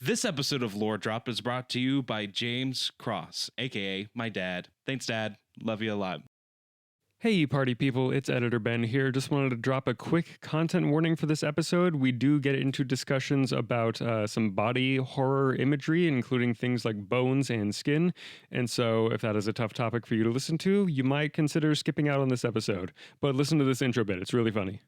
This episode of Lore Drop is brought to you by James Cross, aka my dad. Thanks, Dad. Love you a lot. Hey, party people, it's Editor Ben here. Just wanted to drop a quick content warning for this episode. We do get into discussions about some body horror imagery, including things like bones and skin. And so, if that is a tough topic for you to listen to, you might consider skipping out on this episode. But listen to this intro bit, it's really funny.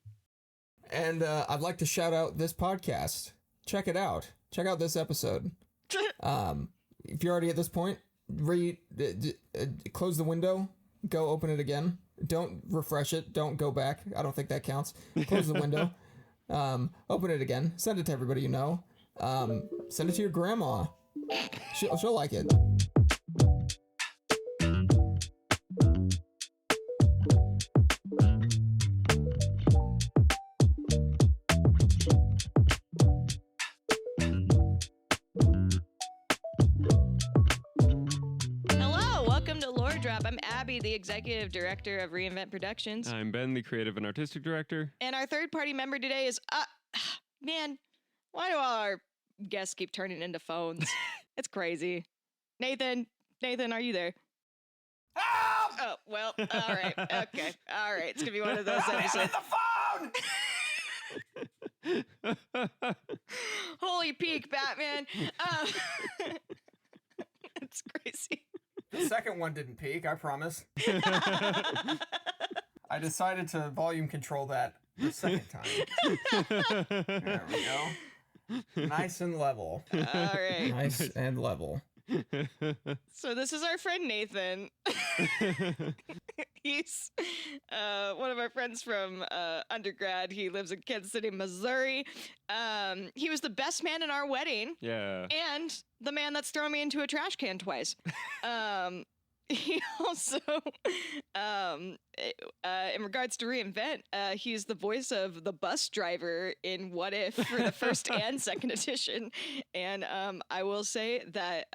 And I'd like to shout out this podcast. Check it out. Check out this episode. If you're already at this point, close the window, go open it again. Don't refresh it. Don't go back. I don't think that counts. Close the window. Open it again. Send it to everybody you know. Send it to your grandma. She'll like it. I'm Abby, the executive director of Reinvent Productions. I'm Ben, the creative and artistic director. And our third party member today is, man, why do all our guests keep turning into phones? It's crazy. Nathan, are you there? Oh, well, all right. Okay. All right. It's going to be one of those episodes. The phone! Holy peak, Batman. It's crazy. The second one didn't peak, I promise. I decided to volume control that the second time. There we go. Nice and level. All right. Nice and level. So this is our friend Nathan. He's one of our friends from undergrad. He lives in Kansas City, Missouri. He was the best man in our wedding. Yeah. And the man that's thrown me into a trash can twice. He also, in regards to Reinvent, he's the voice of the bus driver in What If for the first and second edition. And I will say that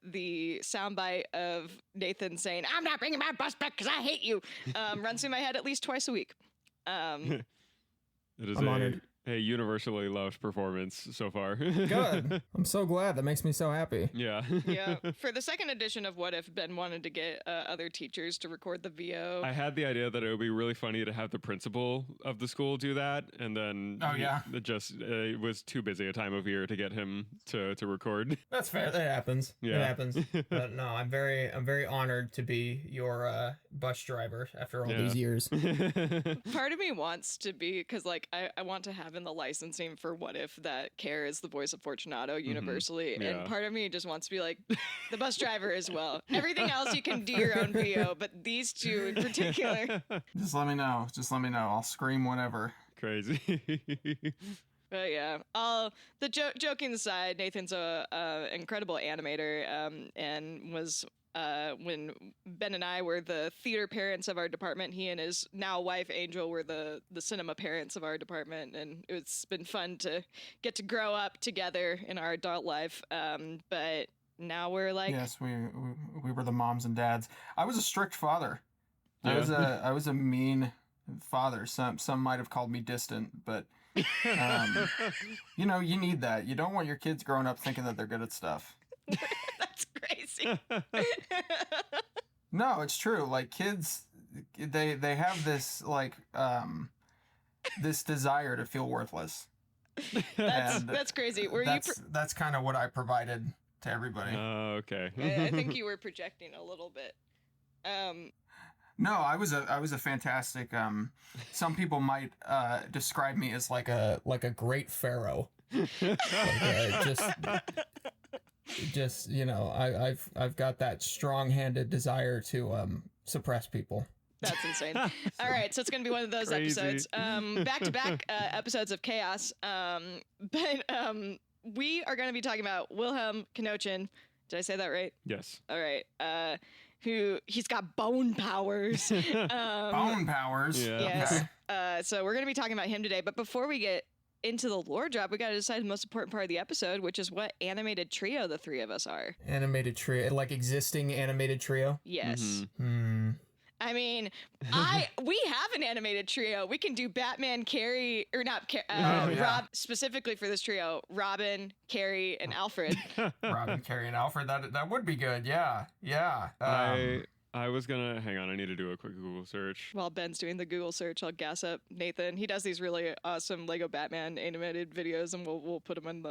the soundbite of Nathan saying, "I'm not bringing my bus back because I hate you," runs through my head at least twice a week. It is I'm honored. A universally loved performance so far. Good. I'm so glad. That makes me so happy. Yeah. Yeah. For the second edition of What If, Ben wanted to get other teachers to record the VO. I had the idea that it would be really funny to have the principal of the school do that, and then it was too busy a time of year to get him to record. That's fair. That happens. Yeah. It happens. But no, I'm very honored to be your bus driver after all these years. Part of me wants to be, because like I want to have in the licensing for What If that Care is the voice of Fortunato universally, and part of me just wants to be like the bus driver as well. Everything else you can do your own VO, but these two in particular. Just let me know. I'll scream whenever. Crazy. But yeah, joking aside, Nathan's a incredible animator, and was when Ben and I were the theater parents of our department. He and his now wife Angel were the cinema parents of our department, and it's been fun to get to grow up together in our adult life. But now we're like, yes, we were the moms and dads. I was a strict father. Yeah. I was a mean father. Some might have called me distant, but you need that. You don't want your kids growing up thinking that they're good at stuff. That's crazy. No, it's true. Like kids, they have this like this desire to feel worthless. That's crazy. That's kind of what I provided to everybody. Oh, okay. I think you were projecting a little bit. No, I was a fantastic. Some people might describe me as like a great pharaoh. Just I've got that strong-handed desire to suppress people. That's insane. All right, so it's gonna be one of those episodes, back-to-back episodes of chaos. But we are gonna be talking about Wilhelm Knochen. Did I say that right? Yes. All right. He's got bone powers. Bone powers. Yeah. Yes. Okay. So we're gonna be talking about him today. But before we get into the lore drop, we got to decide the most important part of the episode, which is what animated trio the three of us are. Animated trio, like existing animated trio? Yes. Mm-hmm. I mean, we have an animated trio. We can do Batman, Carrie, or not, Rob specifically for this trio. Robin, Carrie, and Alfred. Robin, Carrie, and Alfred. That would be good. Yeah. I was gonna hang on. I need to do a quick Google search. While Ben's doing the Google search, I'll gas up Nathan. He does these really awesome Lego Batman animated videos, and we'll put them in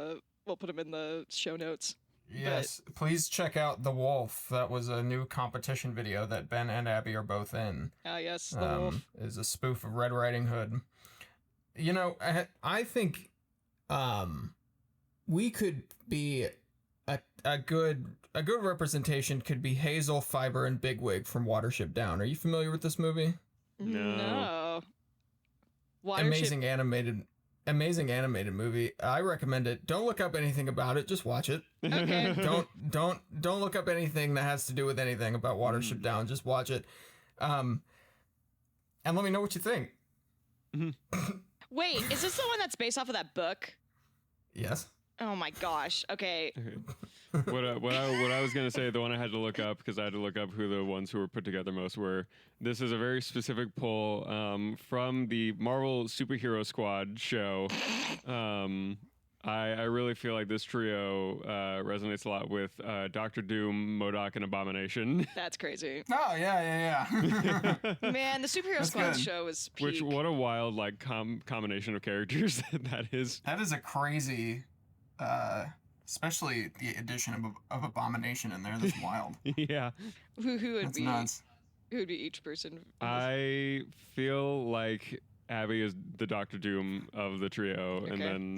the show notes. Yes, please check out The Wolf. That was a new competition video that Ben and Abby are both in. Ah, yes, The Wolf. Is a spoof of Red Riding Hood. You know, I think we could be a good representation could be Hazel, Fiber, and Bigwig from Watership Down. Are you familiar with this movie? No. Amazing animated movie. I recommend it. Don't look up anything about it. Just watch it. Okay. Don't look up anything that has to do with anything about Watership Down. Just watch it. And let me know what you think. Wait, is this the one that's based off of that book? Yes. Oh my gosh. Okay. What I was gonna say, the one I had to look up because I had to look up who the ones who were put together most were. This is a very specific pull from the Marvel Superhero Squad show. I really feel like this trio resonates a lot with Doctor Doom, MODOK, and Abomination. That's crazy. Oh yeah. Man, the Superhero Squad show was peak. What a wild like combination of characters that is. That is a crazy. Especially the addition of Abomination in there. That's wild. Yeah. Who would That's be nuts. Who would be each person? I feel like Abby is the Doctor Doom of the trio, and then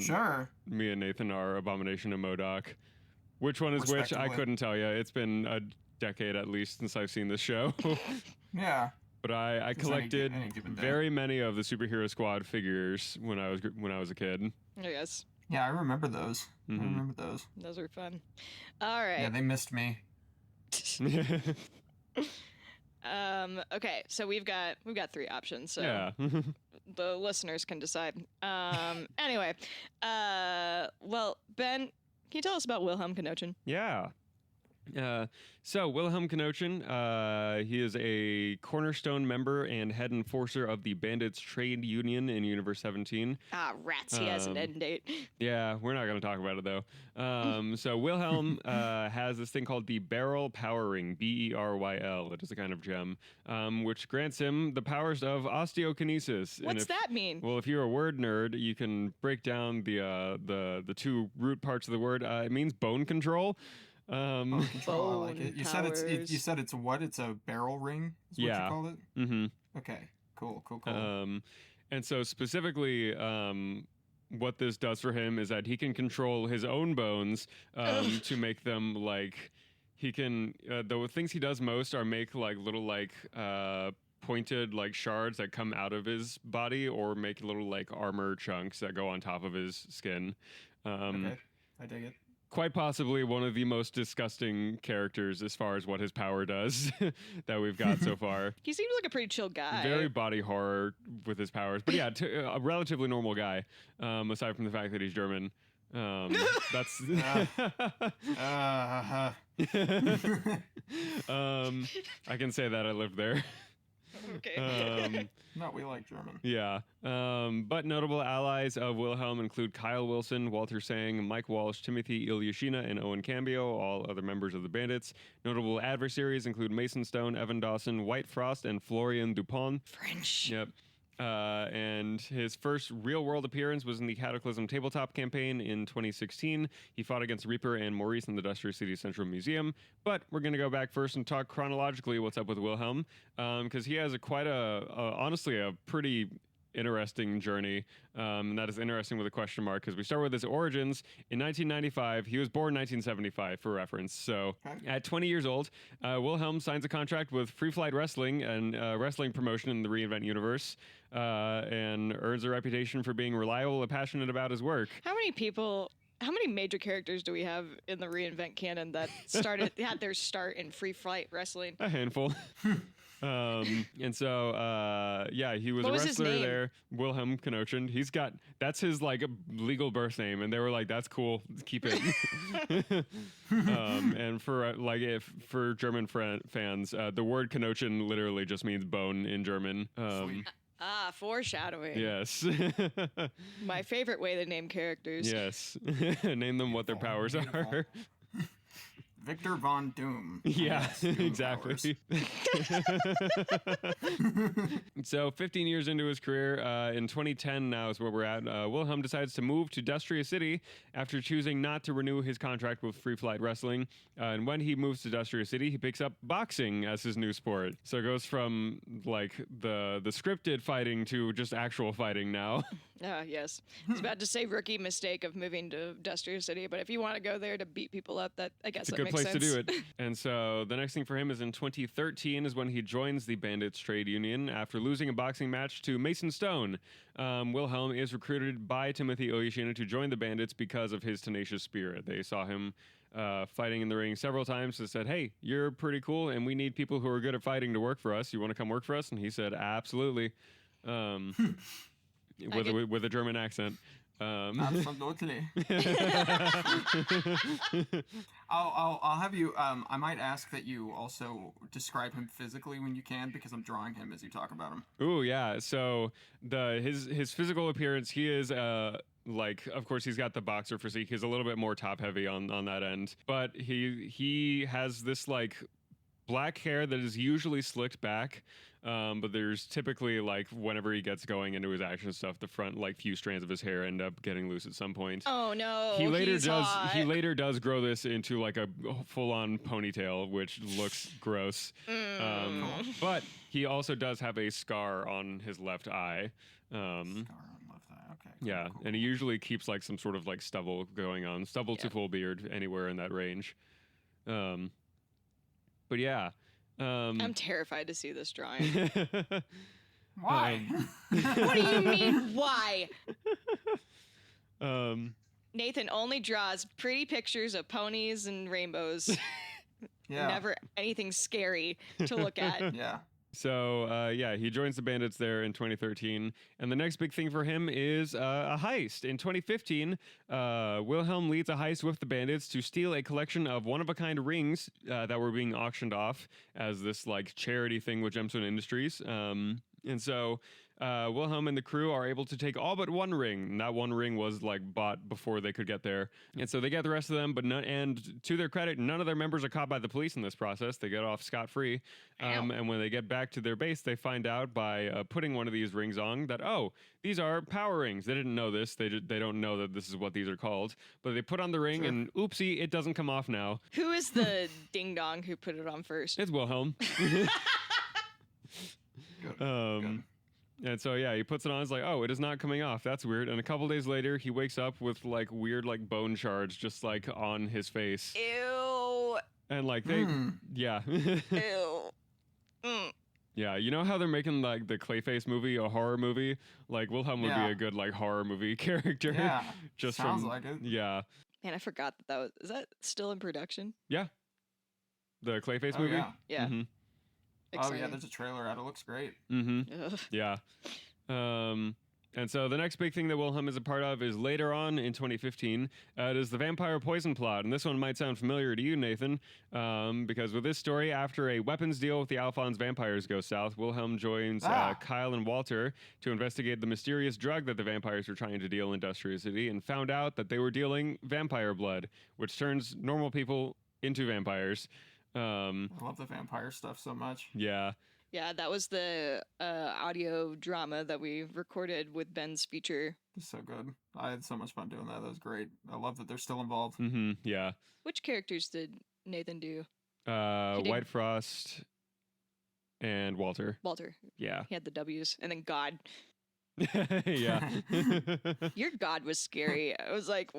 me and Nathan are Abomination and MODOK. Which one is which? I couldn't tell you. It's been a decade at least since I've seen this show. Yeah. But I collected very many of the Superhero Squad figures when I was a kid. I guess. Yeah, I remember those. Mm-hmm. I remember those. Those were fun. All right. Yeah, they missed me. Okay, so we've got 3 options. So yeah. the listeners can decide. Anyway, well, Ben, can you tell us about Wilhelm Knochen? Yeah. So Wilhelm Knochen, he is a cornerstone member and head enforcer of the Bandits trade union in Universe 17. Ah, rats, he has an end date. Yeah, we're not going to talk about it though. So Wilhelm has this thing called the Beryl Power Ring, Beryl. It is a kind of gem, which grants him the powers of osteokinesis. What's that mean? Well, if you're a word nerd, you can break down the 2 root parts of the word. It means bone control. Bone control, I like it. You said it's what? It's a barrel ring? Is what you called it? Mm-hmm. Okay. Cool. And so specifically, what this does for him is that he can control his own bones to make them like he can. The things he does most are make like little like pointed like shards that come out of his body, or make little like armor chunks that go on top of his skin. Okay, I dig it. Quite possibly one of the most disgusting characters as far as what his power does that we've got so far. He seems like a pretty chill guy. Very body horror with his powers. But yeah, a relatively normal guy, aside from the fact that he's German. That's... I can say that I lived there. Okay. No, we like German. Yeah. But notable allies of Wilhelm include Kyle Wilson, Walter Sang, Mike Walsh, Timothy Ilyashina, and Owen Cambio, all other members of the Bandits. Notable adversaries include Mason Stone, Evan Dawson, White Frost, and Florian Dupont. French. Yep. And his first real-world appearance was in the Cataclysm tabletop campaign in 2016. He fought against Reaper and Maurice in the Dusty City Central Museum. But we're going to go back first and talk chronologically what's up with Wilhelm, because he has honestly a pretty interesting journey. And that is interesting with a question mark, because we start with his origins. In 1995, he was born 1975 for reference. So at 20 years old, Wilhelm signs a contract with Free Flight Wrestling and wrestling promotion in the Reinvent universe, and earns a reputation for being reliable and passionate about his work. How many major characters do we have in the Reinvent canon that had their start in Free Flight Wrestling? A handful. And so, he was What a was his wrestler name? there. Wilhelm Knochen. That's his like legal birth name, and they were like, "That's cool, keep it." And for German fans, the word Knochen literally just means bone in German. Sweet. Foreshadowing. Yes. My favorite way to name characters. Yes. Name them what their powers beautiful. are. Victor Von Doom. Yeah, Yes, Doom exactly. So 15 years into his career, in 2010 now is where we're at, Wilhelm decides to move to Dustria City after choosing not to renew his contract with Free Flight Wrestling. And when he moves to Dustria City, he picks up boxing as his new sport. So it goes from like the scripted fighting to just actual fighting now. Yes. I was about to say rookie mistake of moving to Dustria City, but if you want to go there to beat people up, that I guess It's a that good makes place sense. to do it. And so the next thing for him is in 2013 is when he joins the Bandits trade union after losing a boxing match to Mason Stone. Wilhelm is recruited by Timothy Oyashina to join the Bandits because of his tenacious spirit. They saw him fighting in the ring several times and said, "Hey, you're pretty cool, and we need people who are good at fighting to work for us. You want to come work for us?" And he said, "Absolutely." With a German accent. Absolutely. I'll have you. I might ask that you also describe him physically when you can, because I'm drawing him as you talk about him. Ooh, yeah. So his physical appearance, he is of course he's got the boxer physique. He's a little bit more top heavy on that end, but he has this like black hair that is usually slicked back. But there's typically like whenever he gets going into his action stuff, the front like few strands of his hair end up getting loose at some point. Oh no. He he's hot. later does grow this into like a full-on ponytail, which looks gross. But he also does have a scar on his left eye. Scar on left eye. Okay. Cool, Yeah, cool. and he usually keeps like some sort of like stubble going on, stubble to full beard, anywhere in that range. But yeah. I'm terrified to see this drawing. Why? What do you mean, why? Um, Nathan only draws pretty pictures of ponies and rainbows. Yeah. Never anything scary to look at. Yeah. So, he joins the Bandits there in 2013. And the next big thing for him is a heist. In 2015, Wilhelm leads a heist with the Bandits to steal a collection of one-of-a-kind rings that were being auctioned off as this, like, charity thing with Gemstone Industries. And so Wilhelm and the crew are able to take all but one ring. And that one ring was like bought before they could get there. And so they get the rest of them, but and to their credit, none of their members are caught by the police in this process. They get off scot-free. And when they get back to their base, they find out by putting one of these rings on that, oh, these are power rings. They didn't know this. They don't know that this is what these are called. But they put on the ring and oopsie, it doesn't come off now. Who is the ding dong who put it on first? It's Wilhelm. Good. And so, he puts it on. It's like, oh, it is not coming off. That's weird. And a couple days later, he wakes up with like weird, like bone shards just like on his face. Ew. And like they, yeah. Ew. Yeah. You know how they're making like the Clayface movie a horror movie? Like Wilhelm would be Yeah. a good like horror movie character. Yeah. Just Sounds from, like it. Yeah. Man, I forgot is that still in production? Yeah. The Clayface Oh, movie? yeah. Yeah. Mm-hmm. Oh, yeah, Exciting. there's a trailer out. It looks great. Mm-hmm. Ugh. Yeah. And so the next big thing that Wilhelm is a part of is later on in 2015. It is the vampire poison plot. And this one might sound familiar to you, Nathan, because with this story, after a weapons deal with the Alphonse vampires goes south, Wilhelm joins Kyle and Walter to investigate the mysterious drug that the vampires were trying to deal in Dustria City and found out that they were dealing vampire blood, which turns normal people into vampires. I love the vampire stuff so much. Yeah. Yeah, that was the audio drama that we recorded with Ben's feature. It's so good. I had so much fun doing that. That was great. I love that they're still involved. Mm-hmm. Yeah. Which characters did Nathan do? did- White Frost and Walter. Walter. Yeah. He had the W's. And then God. Yeah. Your God was scary. I was like,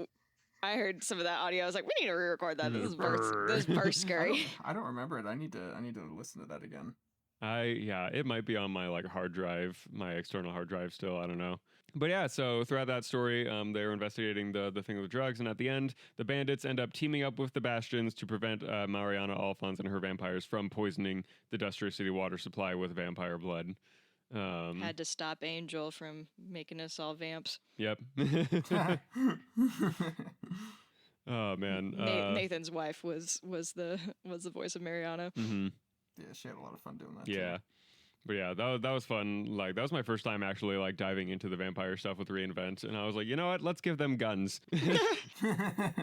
I heard some of that audio. I was like, we need to re-record that. This is very scary. I don't remember it. I need to listen to that again. It might be on my like hard drive, my external hard drive still. I don't know. But yeah, so throughout that story, they're investigating the thing with the drugs, and at the end, the bandits end up teaming up with the Bastions to prevent Mariana Alphonse and her vampires from poisoning the Industrial City water supply with vampire blood. Had to stop Angel from making us all vamps. Yep. Oh man. Nathan's wife was the voice of Mariana. Mm-hmm. Yeah, she had a lot of fun doing that. Yeah. Too. But yeah, that was fun. Like, that was my first time actually like diving into the vampire stuff with Reinvent, and I was like, you know what? Let's give them guns. I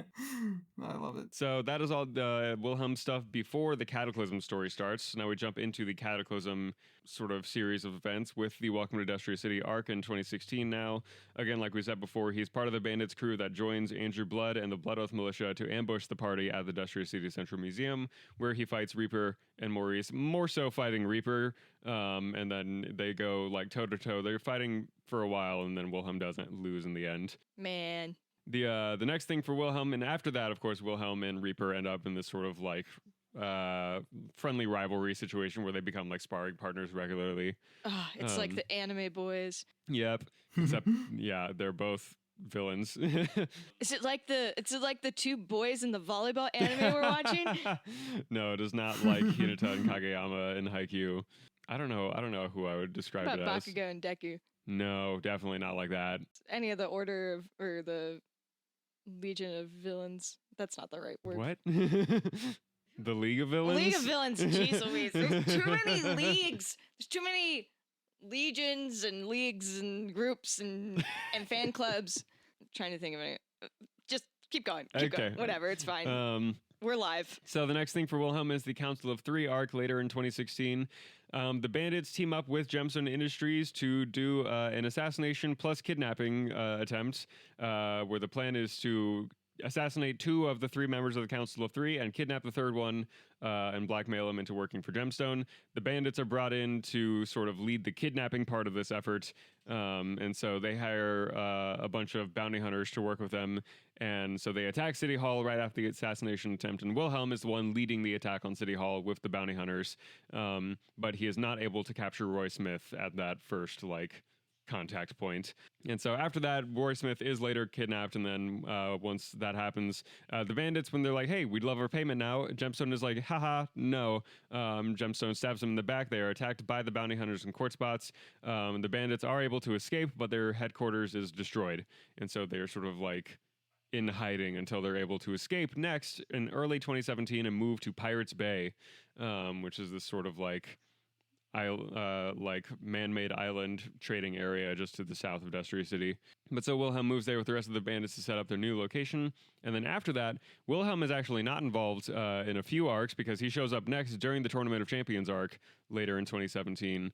love it. So that is all the Wilhelm stuff before the Cataclysm story starts. Now we jump into the Cataclysm sort of series of events with the Welcome to Industrial City arc in 2016 now. Again, like we said before, he's part of the Bandits crew that joins Andrew Blood and the Blood Oath Militia to ambush the party at the Industrial City Central Museum, where he fights Reaper and Maurice, more so fighting Reaper, and then they go like toe-to-toe. They're fighting for a while, and then Wilhelm doesn't lose in the end. Man. The next thing for Wilhelm, and after that, of course, Wilhelm and Reaper end up in this sort of like friendly rivalry situation where they become like sparring partners regularly. It's like the anime boys. Yep. Except, yeah, they're both villains. Is it like the two boys in the volleyball anime we're watching? No, it is not like Hinata and Kageyama in Haikyuu. I don't know who I would describe What it about as. Bakugo and Deku? No, definitely not like that. Any of the order of or the Legion of Villains. That's not the right word. What? The League of Villains? League of Villains. Jeez Louise. There's too many leagues. There's too many legions and leagues and groups and fan clubs. I'm trying to think of any. Just keep going. Keep going. Whatever. It's fine. We're live. So the next thing for Wilhelm is the Council of Three arc later in 2016. The Bandits team up with Gemstone Industries to do an assassination plus kidnapping attempt, where the plan is to assassinate 2 of the 3 members of the Council of Three and kidnap the third one and blackmail him into working for Gemstone. The Bandits are brought in to sort of lead the kidnapping part of this effort, and so they hire a bunch of bounty hunters to work with them, and so they attack City Hall right after the assassination attempt, and Wilhelm is the one leading the attack on City Hall with the bounty hunters, but he is not able to capture Roy Smith at that first, like, contact point. And so after that, Roy Smith is later kidnapped, and then once that happens, the Bandits, when they're like, hey, we'd love our payment now, Gemstone is like, haha, no. Gemstone stabs them in the back. They are attacked by the bounty hunters and court spots. The Bandits are able to escape, but their headquarters is destroyed. And so they're sort of like in hiding until they're able to escape next in early 2017 and move to Pirates Bay, which is this sort of like man-made island trading area just to the south of Industrial City. But so Wilhelm moves there with the rest of the bandits to set up their new location. And then after that, Wilhelm is actually not involved in a few arcs because he shows up next during the Tournament of Champions arc later in 2017.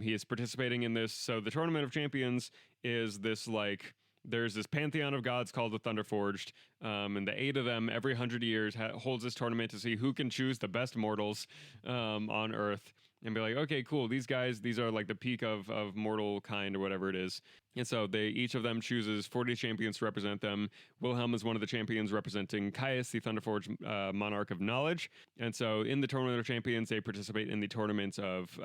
He is participating in this. So the Tournament of Champions is this like... There's this pantheon of gods called the Thunderforged, and the 8 of them every 100 years holds this tournament to see who can choose the best mortals on Earth and be like, okay, cool, these guys, these are like the peak of mortal kind or whatever it is. And so each of them chooses 40 champions to represent them. Wilhelm is one of the champions representing Caius, the Thunderforged monarch of knowledge. And so in the Tournament of Champions, they participate in the tournaments of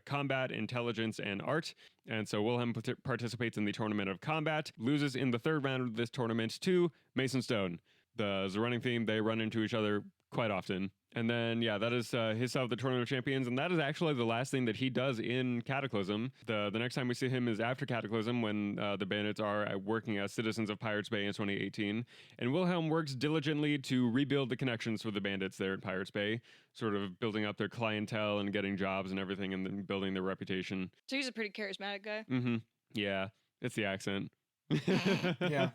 combat, intelligence, and art. And so Wilhelm participates in the Tournament of Combat, loses in the 3rd round of this tournament to Mason Stone. The running theme, they run into each other quite often. And then, yeah, that is his side of the Tournament of Champions, and that is actually the last thing that he does in Cataclysm. The next time we see him is after Cataclysm, when the Bandits are working as citizens of Pirates Bay in 2018. And Wilhelm works diligently to rebuild the connections for the Bandits there at Pirates Bay, sort of building up their clientele and getting jobs and everything, and then building their reputation. So he's a pretty charismatic guy. Mm-hmm. Yeah, it's the accent. Yeah.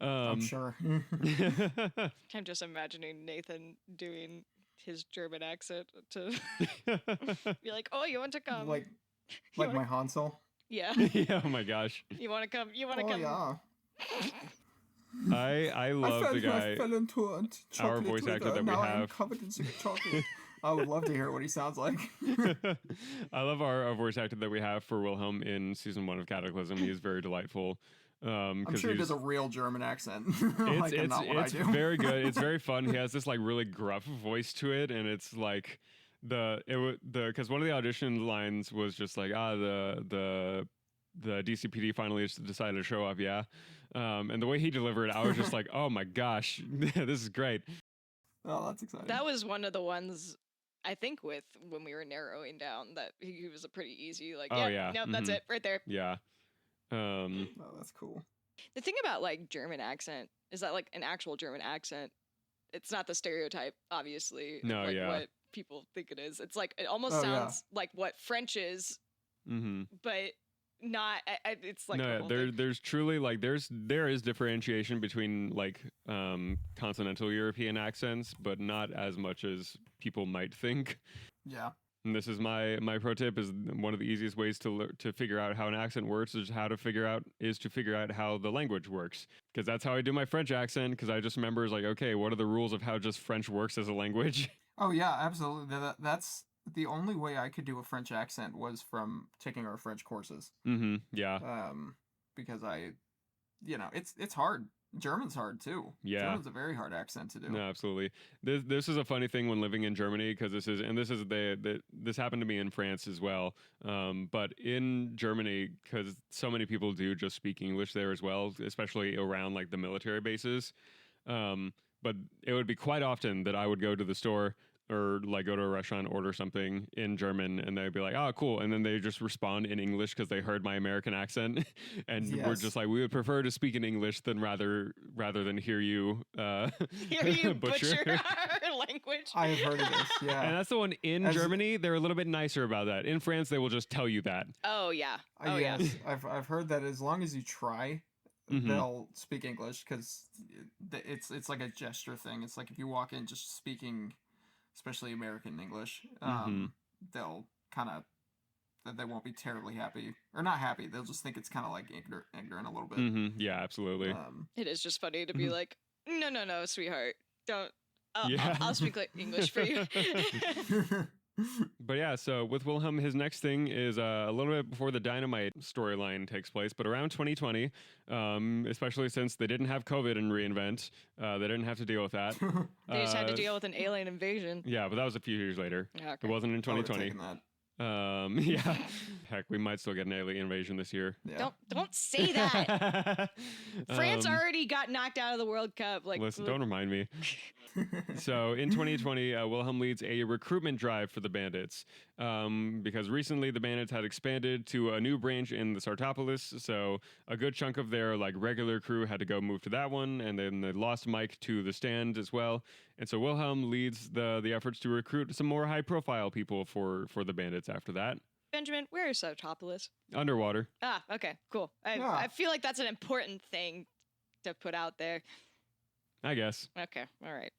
I'm sure. I'm just imagining Nathan doing his German accent to be like, "Oh, you want to come?" like my Hansel. Yeah. Yeah. Oh my gosh. You want to come? You want to Oh come? yeah. I love the guy. I fell into Our voice actor that we now I'm have. covered in chocolate. I would love to hear what he sounds like. I love our voice actor that we have for Wilhelm in season 1 of Cataclysm. He is very delightful. I'm sure he does a real German accent. It's very good. It's very fun. He has this like really gruff voice to it, and it's like because one of the audition lines was just like the the DCPD finally decided to show up, yeah. And the way he delivered, I was just like, oh my gosh, this is great. Oh, that's exciting. That was one of the ones I think with when we were narrowing down that he was a pretty easy like. Oh, Yeah, yeah. nope, that's Mhm. it right there. Yeah. Oh, that's cool. The thing about like German accent is that like an actual German accent, it's not the stereotype, obviously. No, of, like, yeah. what people think it is. It's like it almost Oh, yeah. sounds like what French is, Mm-hmm. but not. It's like No, the yeah, whole there, thing. there's truly like there is differentiation between like continental European accents, but not as much as people might think. Yeah. And this is my pro tip: is one of the easiest ways to figure out how an accent works is to figure out how the language works. Because that's how I do my French accent. Because I just remember is like, okay, what are the rules of how just French works as a language? Oh yeah, absolutely. That's the only way I could do a French accent was from taking our French courses. Mm-hmm. Yeah. Because it's hard. German's hard too. Yeah. German's a very hard accent to do. No, absolutely. This is a funny thing when living in Germany because this happened to me in France as well. But in Germany, because so many people do just speak English there as well, especially around like the military bases. But it would be quite often that I would go to the store or like go to a restaurant, order something in German, and they'd be like, "Oh, cool," and then they just respond in English because they heard my American accent, and we're Yes. just like, "We would prefer to speak in English than rather than hear you Hear you butcher our language. I have heard of this. Yeah. And that's the one in As- Germany. They're a little bit nicer about that. In France, they will just tell you that. Oh yeah. Oh yeah. yes, I've heard that as long as you try, Mhm. they'll speak English because it's like a gesture thing. It's like if you walk in just speaking, especially American English, they'll kind of they won't be terribly happy or not happy. They'll just think it's kind of like ignorant a little bit. Yeah, absolutely. It is just funny to be Mhm. like, no, sweetheart, don't. Yeah. I'll speak like English for you. But yeah, so with Wilhelm, his next thing is a little bit before the Dynamite storyline takes place, but around 2020, especially since they didn't have COVID in reInvent, they didn't have to deal with that. They just had to deal with an alien invasion. Yeah, but that was a few years later. Yeah, It okay. wasn't in I would've 2020. taken that. Yeah. Heck, we might still get an alien invasion this year. Yeah. Don't say that. France Um, already got knocked out of the World Cup. Like, Listen, don't remind me. So in 2020, Wilhelm leads a recruitment drive for the Bandits because recently the Bandits had expanded to a new branch in the Sartopolis. So a good chunk of their like regular crew had to go move to that one, and then they lost Mike to the Stand as well. And so Wilhelm leads the efforts to recruit some more high-profile people for the Bandits after that. Benjamin, where is Sartopolis? Underwater. Ah, okay, cool. Yeah. I feel like that's an important thing to put out there. I guess. Okay, all right.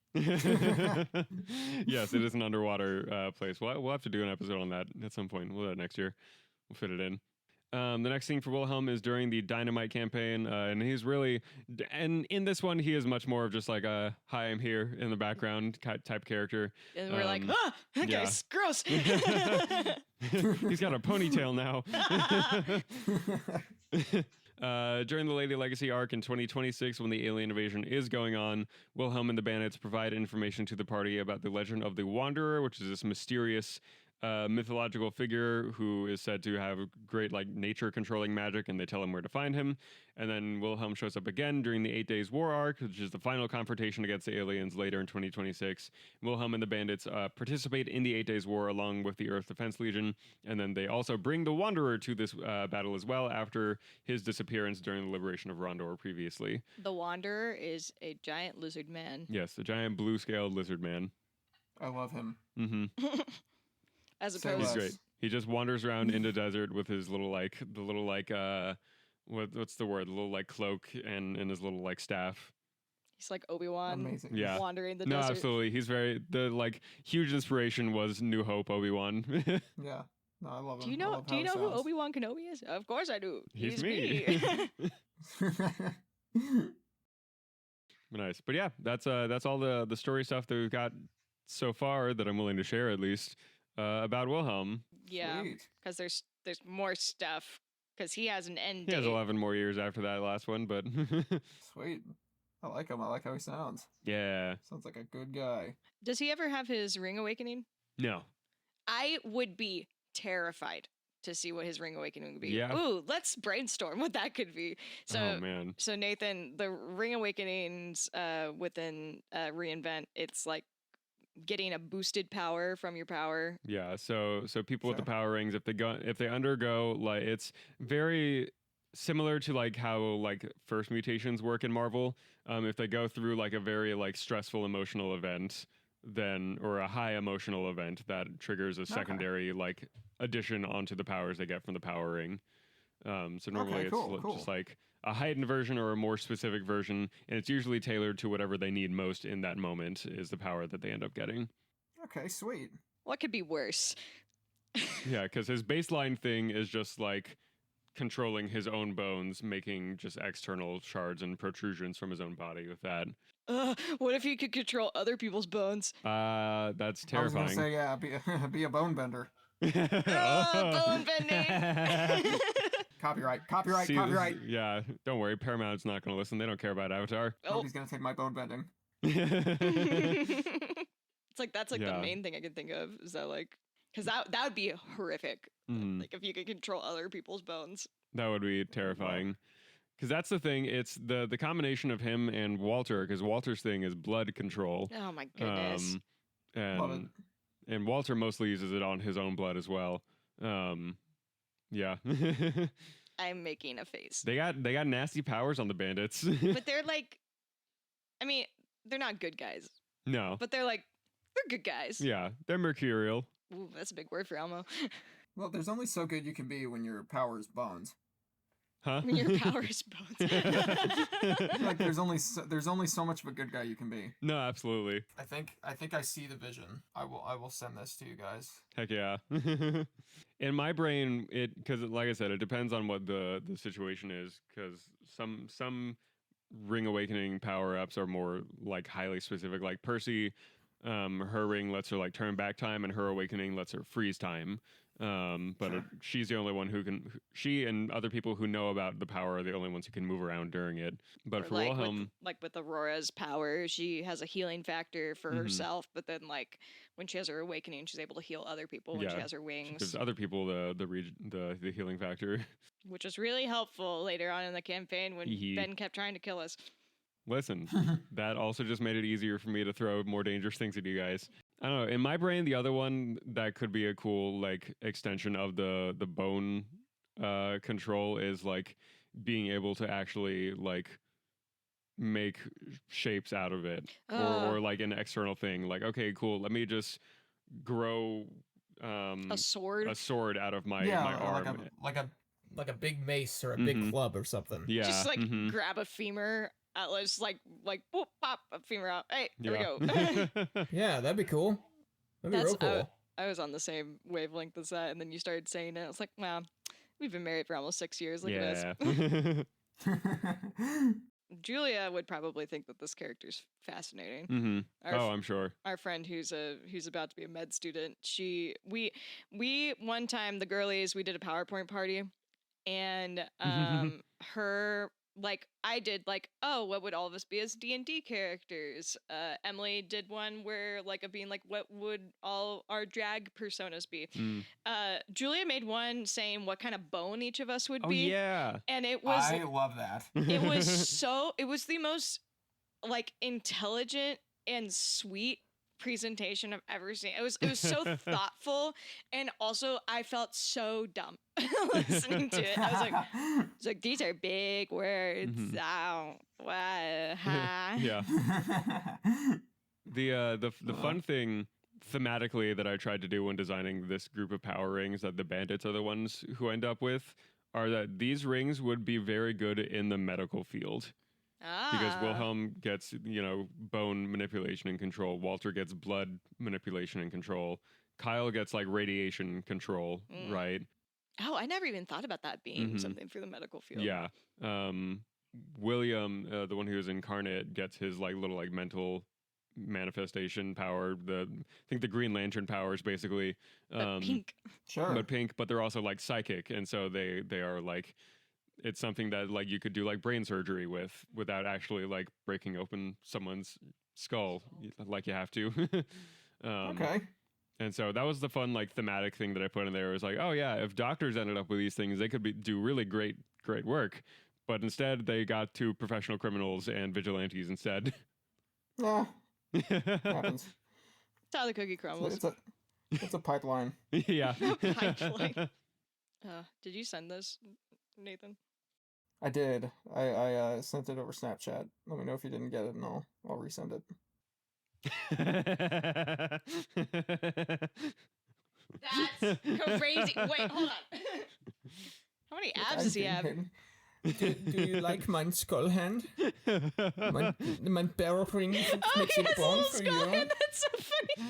Yes, it is an underwater place. We'll have to do an episode on that at some point. We'll do that next year. We'll fit it in. The next thing for Wilhelm is during the Dynamite campaign, and he's really, and in this one, he is much more of just like a "Hi, I'm here" in the background type character. And we're like, that yeah. guy's gross. He's got a ponytail now. During the Lady Legacy arc in 2026, when the alien invasion is going on, Wilhelm and the Bandits provide information to the party about the legend of the Wanderer, which is this mysterious mythological figure who is said to have great like nature controlling magic, and they tell him where to find him. And then Wilhelm shows up again during the 8 Days War arc, which is the final confrontation against the aliens later in 2026. Wilhelm and the Bandits participate in the 8 Days War along with the Earth Defense Legion, and then they also bring the Wanderer to this battle as well after his disappearance during the liberation of Rondor previously. The Wanderer is a giant lizard man. Yes, the giant blue-scaled lizard man. I love him. Mm-hmm. As Say opposed He's less. great. He just wanders around in the desert with his little like what's the word? The little like cloak and his little like staff. he's like Obi-Wan Amazing. Yeah. wandering the No, desert. absolutely. He's very the like huge inspiration was New Hope Obi-Wan. Yeah. No, I love him. Do you I know love do you how know he who sounds. Obi-Wan Kenobi is? Of course I do. He's me. Nice. But yeah, that's all the story stuff that we've got so far that I'm willing to share at least about Wilhelm. Yeah, Sweet. because there's more stuff because he has an end He has date. 11 more years after that last one, but Sweet. I like him. I like how he sounds. yeah. Sounds like a good guy. Does he ever have his ring awakening? No. I would be terrified to see what his ring awakening would be. Yeah. Ooh, let's brainstorm what that could be. So, Oh man. so Nathan, the ring awakenings within Reinvent, it's like getting a boosted power from your power. Yeah, so people with the Sure. power rings, if they undergo, like, it's very similar to like how like first mutations work in Marvel. If they go through like a very like stressful emotional event, then or a high emotional event that triggers a secondary like addition onto the powers they get from the power ring. So normally Okay, cool, it's cool. just like a heightened version or a more specific version, and it's usually tailored to whatever they need most in that moment is the power that they end up getting. Okay, sweet. What could be worse? Yeah, because his baseline thing is just like controlling his own bones, making just external shards and protrusions from his own body with that. What if you could control other people's bones? That's I was terrifying. gonna say, yeah, be a bone bender. Bone bending. Copyright. See, Copyright. Yeah, don't worry. Paramount's not going to listen. They don't care about Avatar. Oh. Nobody's gonna take my bone bending. It's like that's like Yeah. the main thing I can think of is that like because that would be horrific. Mhm. Like if you could control other people's bones. That would be terrifying. Because that's the thing. It's the combination of him and Walter. Because Walter's thing is blood control. Oh my goodness. Love it. And Walter mostly uses it on his own blood as well. Yeah. I'm making a face. They got nasty powers on the bandits. But they're like, I mean, they're not good guys, No. but they're good guys. Yeah, they're mercurial. Ooh, that's a big word for Elmo. Well, there's only so good you can be when your power is bones. Huh? Your power is bones. Like there's only so much of a good guy you can be. No, absolutely. I think I see the vision. I will send this to you guys. Heck yeah. In my brain, because like I said, it depends on what the situation is. Because some ring awakening power ups are more like highly specific. Like Percy, her ring lets her like turn back time, and her awakening lets her freeze time. But Sure. she's the only one who can. She and other people who know about the power are the only ones who can move around during it. But Or for like Wilhelm, with Aurora's power, she has a healing factor for Mhm. herself, but then like when she has her awakening, she's able to heal other people when she Yeah, has her she wings, gives other people the healing factor. which was really helpful later on in the campaign when Hee. Ben kept trying to kill us. Listen, that also just made it easier for me to throw more dangerous things at you guys. I don't know. In my brain, the other one that could be a cool like extension of the bone control is like being able to actually like make shapes out of it, or like an external thing. Like, okay, cool. Let me just grow A sword. a sword out of my Yeah, or arm. Like a big mace or a big Mhm. club or something. Yeah, Just like mhm. grab a femur, just like whoop, pop a femur out. Hey, there we go. Yeah. Yeah, that'd be cool. That'd be That's real cool. I was on the same wavelength as that, and then you started saying it. I was like, wow, we've been married for almost 6 years. Look at us. Yeah. Julia would probably think that this character's fascinating. hmm Our, Oh, I'm sure. our friend who's about to be a med student, we one time, the girlies, we did a PowerPoint party, and her, like, I did like, oh, what would all of us be as D&D characters? Emily did one where like of being like, what would all our drag personas be? Mm. Julia made one saying what kind of bone each of us would Oh be, yeah. and it was I love that. it was the most like intelligent and sweet presentation I've ever seen. It was so thoughtful, and also I felt so dumb listening to it. I was like, these are big words. Mhm. Oh, wow, ha. Yeah. The fun thing thematically that I tried to do when designing this group of power rings that the bandits are the ones who end up with are that these rings would be very good in the medical field. Because Ah. Wilhelm gets, bone manipulation and control. Walter gets blood manipulation and control. Kyle gets like radiation control, Mm. right? Oh, I never even thought about that being Mhm. something for the medical field. Yeah. William, the one who is incarnate, gets his like little like mental manifestation power. I think the Green Lantern powers basically. But pink. Sure. But pink, but they're also like psychic, and so they are like, it's something that like you could do like brain surgery with without actually like breaking open someone's skull like you have to. Okay. And so that was the fun, like, thematic thing that I put in there. It was like, oh yeah, if doctors ended up with these things, they could do really great work. But instead, they got to professional criminals and vigilantes instead. Yeah, happens. That's how the cookie crumbles. It's a pipeline. Yeah. Pipeline. Did you send this, Nathan? I did. I sent it over Snapchat. Let me know if you didn't get it, and I'll resend it. That's crazy. Wait, hold on. How many abs does he have? Do you like my skull hand? My barrel ring makes it born for you. Hand. That's so funny.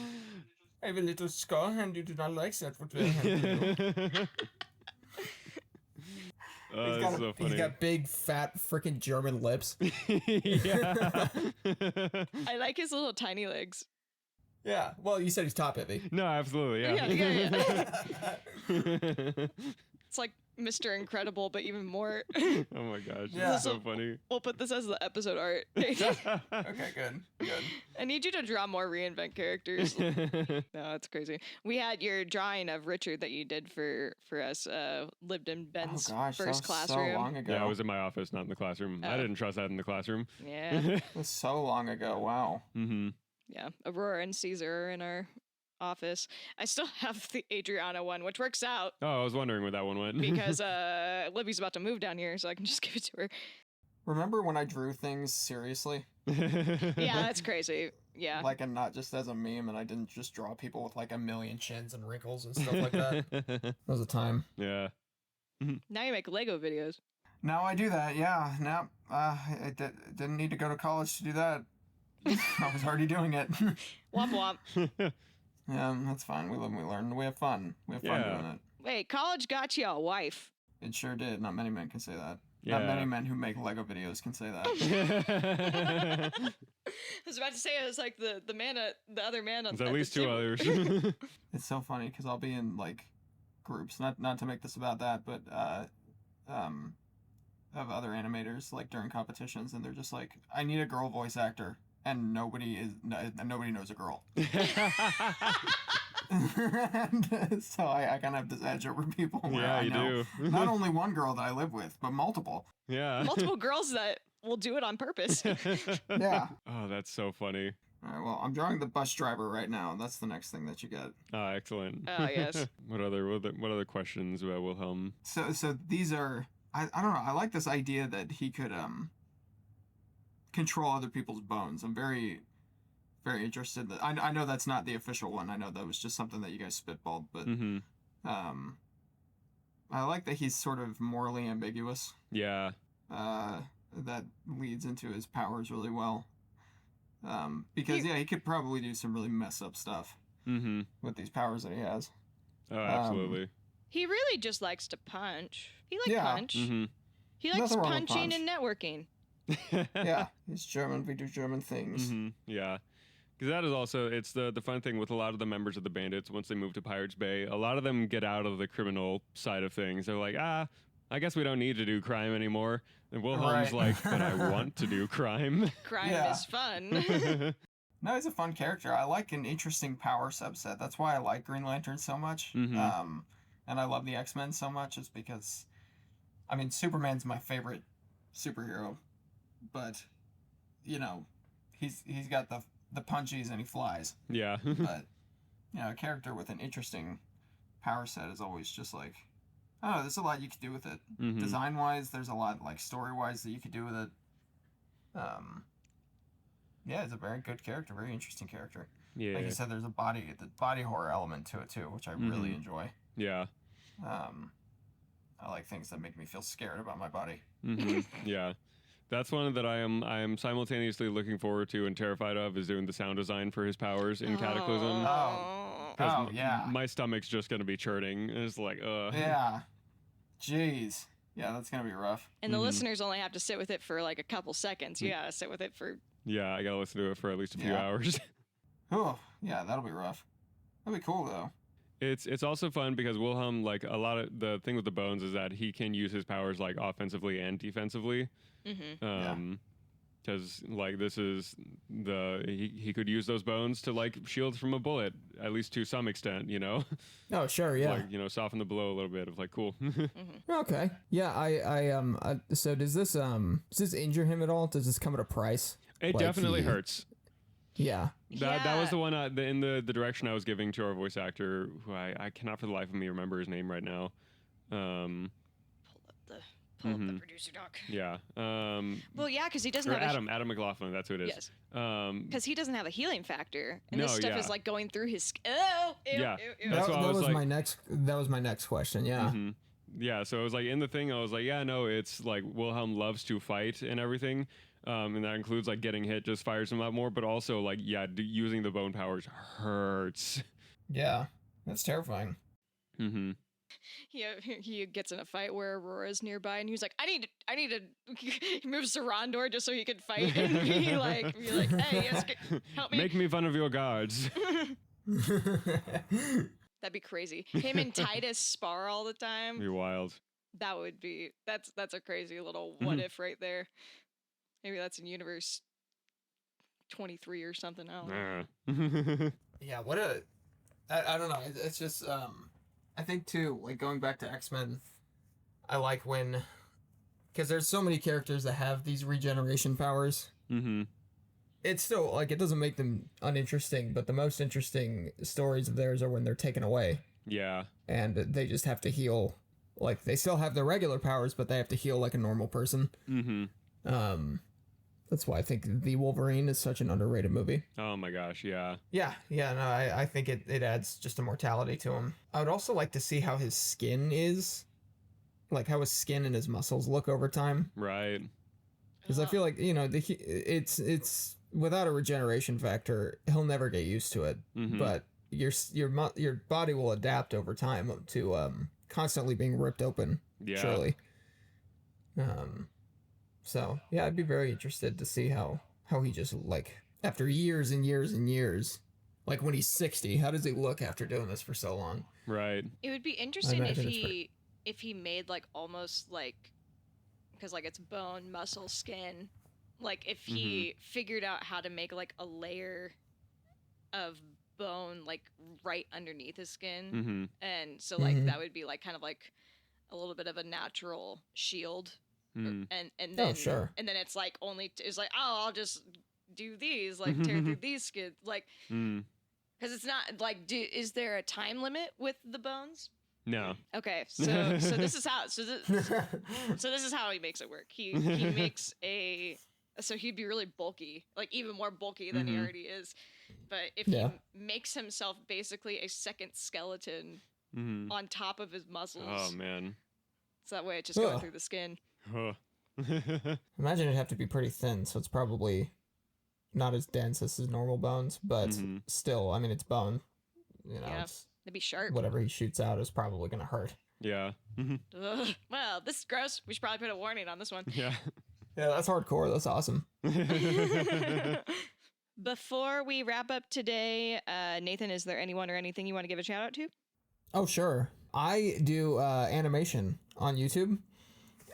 I have a little skull hand. You do not like that. What will I have to do? That's so funny. He's got big, fat, freaking German lips. Yeah. I like his little tiny legs. Yeah. Well, you said he's top heavy. No, absolutely. Yeah. Yeah. It's like Mr. Incredible, but even more. Oh my gosh. Yeah. That's so funny. We'll put this as the episode art. Okay, good. I need you to draw more reinvent characters. No, it's crazy. We had your drawing of Richard that you did for us. Lived in Ben's first classroom. So long ago. Yeah, I was in my office, not in the classroom. I didn't trust that in the classroom. Yeah. It was so long ago. Wow. Mm-hmm. Yeah. Aurora and Caesar are in our office. I still have the Adriana one, which works out Oh, I was wondering where that one went. because Libby's about to move down here, so I can just give it to her. Remember when I drew things seriously? Yeah, that's crazy. Yeah. Like, and not just as a meme, and I didn't just draw people with like a million chins and wrinkles and stuff like that. That was a time. Yeah. Now you make Lego videos. Now I do that, yeah. Now, I didn't need to go to college to do that. I was already doing it. Womp womp. Yeah, that's fine. We live and we learn. We have fun. We have fun doing it. Wait, college got you a wife. It sure did. Not many men can say that. Yeah. Not many men who make Lego videos can say that. I was about to say it was like the other man on There's at least two table. others. It's so funny because I'll be in like groups, not to make this about that, but of other animators like during competitions, and they're just like, I need a girl voice actor, and nobody knows a girl. And so I kind of have this edge over people. Where Yeah, I you know do. not only one girl that I live with, but multiple. Yeah. Multiple girls that will do it on purpose. Yeah. Oh, that's so funny. All right. Well, I'm drawing the bus driver right now. That's the next thing that you get. Ah, excellent. Oh, yes. What other questions about Wilhelm? So these are I don't know. I like this idea that he could control other people's bones. I'm very, very interested. I know that's not the official one. I know that was just something that you guys spitballed, but Mm-hmm. I like that he's sort of morally ambiguous. Yeah. That leads into his powers really well. Because he could probably do some really mess up stuff Mm-hmm. with these powers that he has. Oh, absolutely. He really just likes to punch. He likes punch. Mm-hmm. He likes Nothing wrong with punching punch. and networking. Yeah, he's German. We do German things. Mm-hmm. Yeah. Because that is also, it's the fun thing with a lot of the members of the Bandits, once they move to Pirates Bay, a lot of them get out of the criminal side of things. They're like, I guess we don't need to do crime anymore. And Wilhelm's Right. like, but I want to do crime. Crime Yeah. is fun. No, he's a fun character. I like an interesting power subset. That's why I like Green Lantern so much. Mhm. And I love the X-Men so much is because, I mean, Superman's my favorite superhero, but, you know, he's got the punchies and he flies. Yeah. But, you know, a character with an interesting power set is always just like, I don't know, there's a lot you could do with it. Mhm. Design-wise, there's a lot, like, story-wise that you could do with it. Yeah, it's a very good character, very interesting character. Yeah. Like you said, there's the body horror element to it too, which I really enjoy. Yeah. I like things that make me feel scared about my body. Mm-hmm. Yeah. That's one that I am simultaneously looking forward to and terrified of is doing the sound design for his powers in Cataclysm. Oh. 'Cause Oh, yeah. My stomach's just gonna be churning. It's like, Yeah. Jeez. Yeah, that's gonna be rough. And the listeners only have to sit with it for like a couple seconds. You gotta sit with it for. Yeah, I gotta listen to it for at least a few Yeah. hours. Oh, yeah, that'll be rough. That'll be cool though. It's also fun because Wilhelm, like a lot of the thing with the bones is that he can use his powers like offensively and defensively. Mm-hmm. because like this is he could use those bones to like shield from a bullet, at least to some extent, you know. Oh, sure, yeah. Like, you know, soften the blow a little bit of like, cool. Okay. Yeah, so does this injure him at all? Does this come at a price? It Like, definitely hurts. Yeah. That was the one in the direction I was giving to our voice actor, who I cannot for the life of me remember his name right now. Pull up the producer doc. Yeah. Well, yeah, because he doesn't Or have Adam McLaughlin, that's who it is. Yes. Because he doesn't have a healing factor, and this No, stuff yeah. is like going through his. Oh, ew, Yeah. ew, ew. That's That, why I that was was like- my next question. Yeah. Yeah, so it was like in the thing, I was like, yeah, no, it's like Wilhelm loves to fight and everything. And that includes like getting hit just fires him out more, but also like, yeah, using the bone powers hurts. Yeah. That's terrifying. Mm-hmm. He gets in a fight where Aurora's nearby, and he's like, I need to. He moves to Rondor just so he could fight and be like, hey, yes, help me. Make me fun of your guards. That'd be crazy. Him and Titus spar all the time. Be wild. That would be that's a crazy little what if right there. Maybe that's in universe 23 or something. I don't know. Yeah, I don't know. It's just I think too, like going back to X-Men, I like when, because there's so many characters that have these regeneration powers. Mm-hmm. It's still like it doesn't make them uninteresting, but the most interesting stories of theirs are when they're taken away Yeah. and they just have to heal. Like they still have their regular powers, but they have to heal like a normal person. Mm-hmm. That's why I think The Wolverine is such an underrated movie. Oh my gosh, yeah. Yeah, no, I think it adds just immortality to him. I would also like to see how his skin is, like how his skin and his muscles look over time. Right. Because I feel like, you know, it's without a regeneration factor, he'll never get used to it. Mhm. But your body will adapt over time to constantly being ripped open. Yeah. Surely. So yeah, I'd be very interested to see how he just like after years and years and years, like when he's 60, how does he look after doing this for so long? Right. It would be interesting if imagine it's if he made like almost like, because like it's bone, muscle, skin, like if he figured out how to make like a layer of bone like right underneath his skin, Mm-hmm. and so like that would be like kind of like a little bit of a natural shield. Mm. And then sure. and then it's like it's like, oh, I'll just do these, like tear through these skins, like Mm. because it's not like is there a time limit with the bones? No. Okay, so this is how so this is how he makes it work. He makes so he'd be really bulky, like even more bulky than he already is. But if he makes himself basically a second skeleton Mm. on top of his muscles, Oh man. so that way it's just going through the skin. Huh. Imagine it'd have to be pretty thin, so it's probably not as dense as his normal bones, but still, I mean, it's bone. You know, Yeah. it's, It'd be sharp. whatever he shoots out is probably gonna hurt. Yeah. Ugh. Well, this is gross. We should probably put a warning on this one. Yeah. Yeah, that's hardcore. That's awesome. Before we wrap up today, Nathan, is there anyone or anything you want to give a shout out to? Oh, sure. I do animation on YouTube,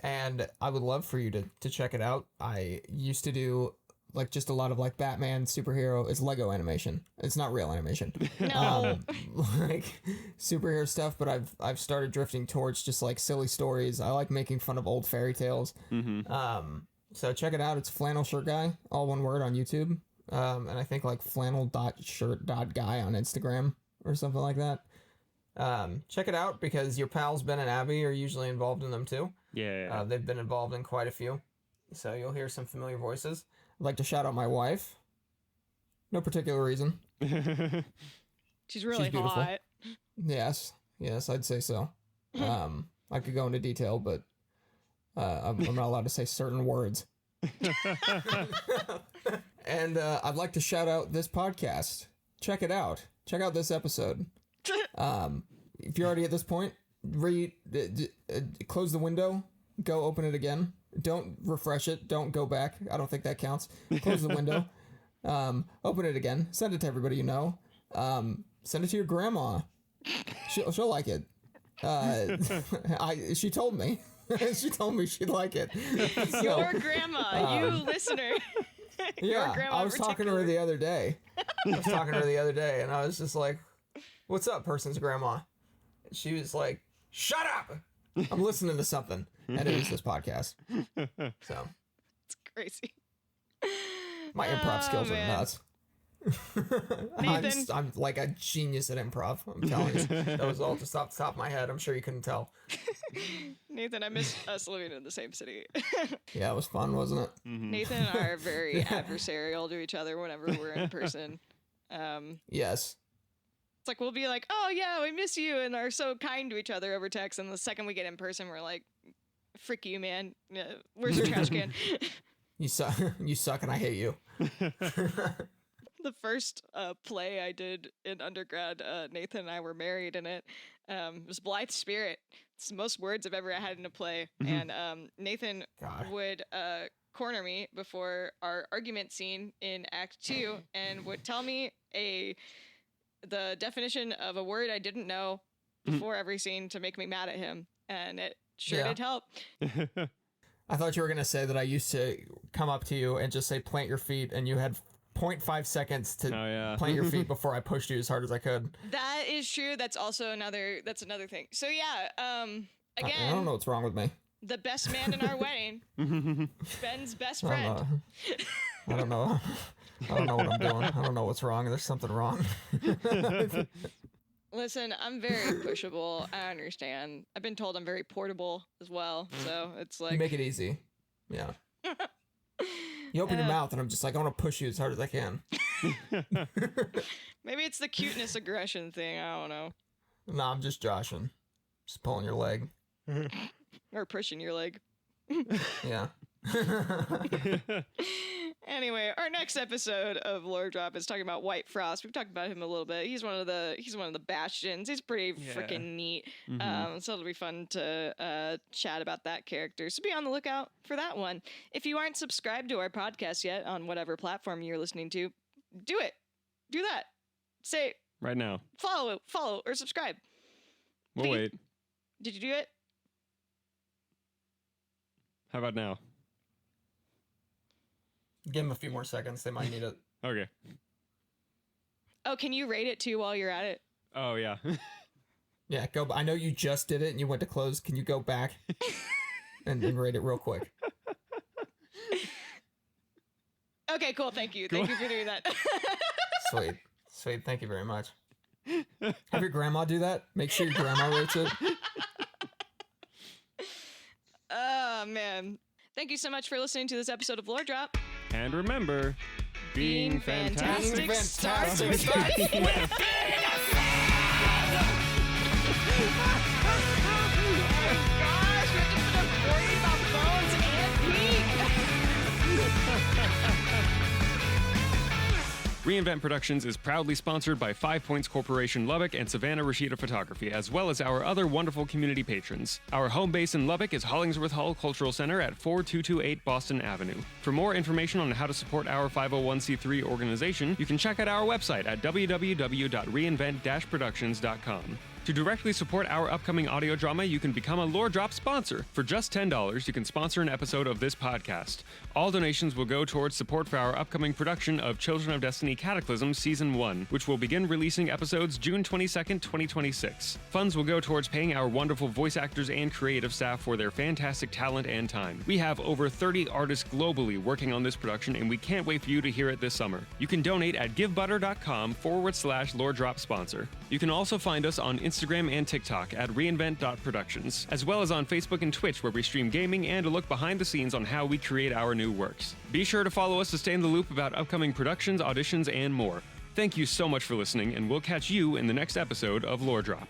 and I would love for you to check it out. I used to do like just a lot of like Batman superhero. It's Lego animation. It's not real animation. No. Like superhero stuff, but I've started drifting towards just like silly stories. I like making fun of old fairy tales. So check it out. It's Flannel Shirt Guy, all one word on YouTube. And I think like flannel.shirt.guy on Instagram or something like that. Check it out because your pals Ben and Abby are usually involved in them too. Yeah. They've been involved in quite a few, so you'll hear some familiar voices. I'd like to shout out my wife. No particular reason. She's really beautiful. hot. Yes, I'd say so. I could go into detail, but I'm not allowed to say certain words. And I'd like to shout out this podcast. Check it out. Check out this episode. If you're already at this point, close the window, go open it again. Don't refresh it. Don't go back. I don't think that counts. Close the window. Open it again. Send it to everybody you know. Send it to your grandma. She'll like it. She told me. She told me she'd like it. So, Your grandma, you listener. Your yeah, grandma I was talking to her the other day. And I was just like, "What's up, person's grandma?" And she was like, "Shut up! I'm listening to something," and it was this podcast. So It's crazy. my improv skills are man. nuts. Nathan. I'm like a genius at improv. I'm telling you. That was all just off the top of my head. I'm sure you couldn't tell. Nathan, I miss us living in the same city. Yeah, it was fun, wasn't it? Nathan and I are very adversarial to each other whenever we're in person. Yes. It's like we'll be like, "Oh yeah, we miss you," and are so kind to each other over text. And the second we get in person, we're like, "Frick you, man! Where's your trash can?" You suck. You suck, and I hate you. The first play I did in undergrad, Nathan and I were married in it. It was Blithe Spirit. It's the most words I've ever had in a play. And Nathan God. would corner me before our argument scene in Act 2 and would tell me the definition of a word I didn't know before every scene to make me mad at him. And it sure did help. I thought you were going to say that I used to come up to you and just say, "Plant your feet," and you had 0.5 seconds to plant your feet before I pushed you as hard as I could. That is true. That's also another thing. So yeah, again, I don't know what's wrong with me. the best man in our wedding, Ben's best I friend. don't know. I don't know what I'm doing. I don't know what's wrong. There's something wrong. Listen, I'm very pushable. I understand. I've been told I'm very portable as well. So it's You like, make it easy. Yeah. You open your mouth and I'm just like, I want to push you as hard as I can. maybe it's the cuteness aggression thing. I don't know. No, I'm just joshing. Just pulling your leg. Or pushing your leg. Yeah. Anyway, our next episode of Lore Drop is talking about White Frost. We've talked about him a little bit. He's one of the bastions. He's pretty freaking neat. So it'll be fun to chat about that character. So be on the lookout for that one. If you aren't subscribed to our podcast yet on whatever platform you're listening to, do it. Do that. Say Right now. follow or subscribe. We'll Please. wait. Did you do it? How about now? Give them a few more seconds. They might need it. Okay. Oh, can you rate it too while you're at it? Oh, yeah. Yeah, go. I know you just did it and you went to close. Can you go back and rate it real quick? Okay, cool. Thank you. Thank you for doing that. Sweet. Sweet. Thank you very much. Have your grandma do that. Make sure your grandma rates it. Oh, man. Thank you so much for listening to this episode of Lore Drop. And remember, being fantastic. Being starts fantastic. with Reinvent Productions is proudly sponsored by 5 Points Corporation Lubbock and Savannah Rashida Photography, as well as our other wonderful community patrons. Our home base in Lubbock is Hollingsworth Hall Cultural Center at 4228 Boston Avenue. For more information on how to support our 501c3 organization, you can check out our website at www.reinvent-productions.com. To directly support our upcoming audio drama, you can become a Lore Drop sponsor. For just $10, you can sponsor an episode of this podcast. All donations will go towards support for our upcoming production of Children of Destiny Cataclysm Season 1, which will begin releasing episodes June 22nd, 2026. Funds will go towards paying our wonderful voice actors and creative staff for their fantastic talent and time. We have over 30 artists globally working on this production, and we can't wait for you to hear it this summer. You can donate at givebutter.com/Lore Drop sponsor. You can also find us on Instagram and TikTok at reinvent.productions, as well as on Facebook and Twitch, where we stream gaming and a look behind the scenes on how we create our new works. Be sure to follow us to stay in the loop about upcoming productions, auditions, and more. Thank you so much for listening, and we'll catch you in the next episode of Lore Drop.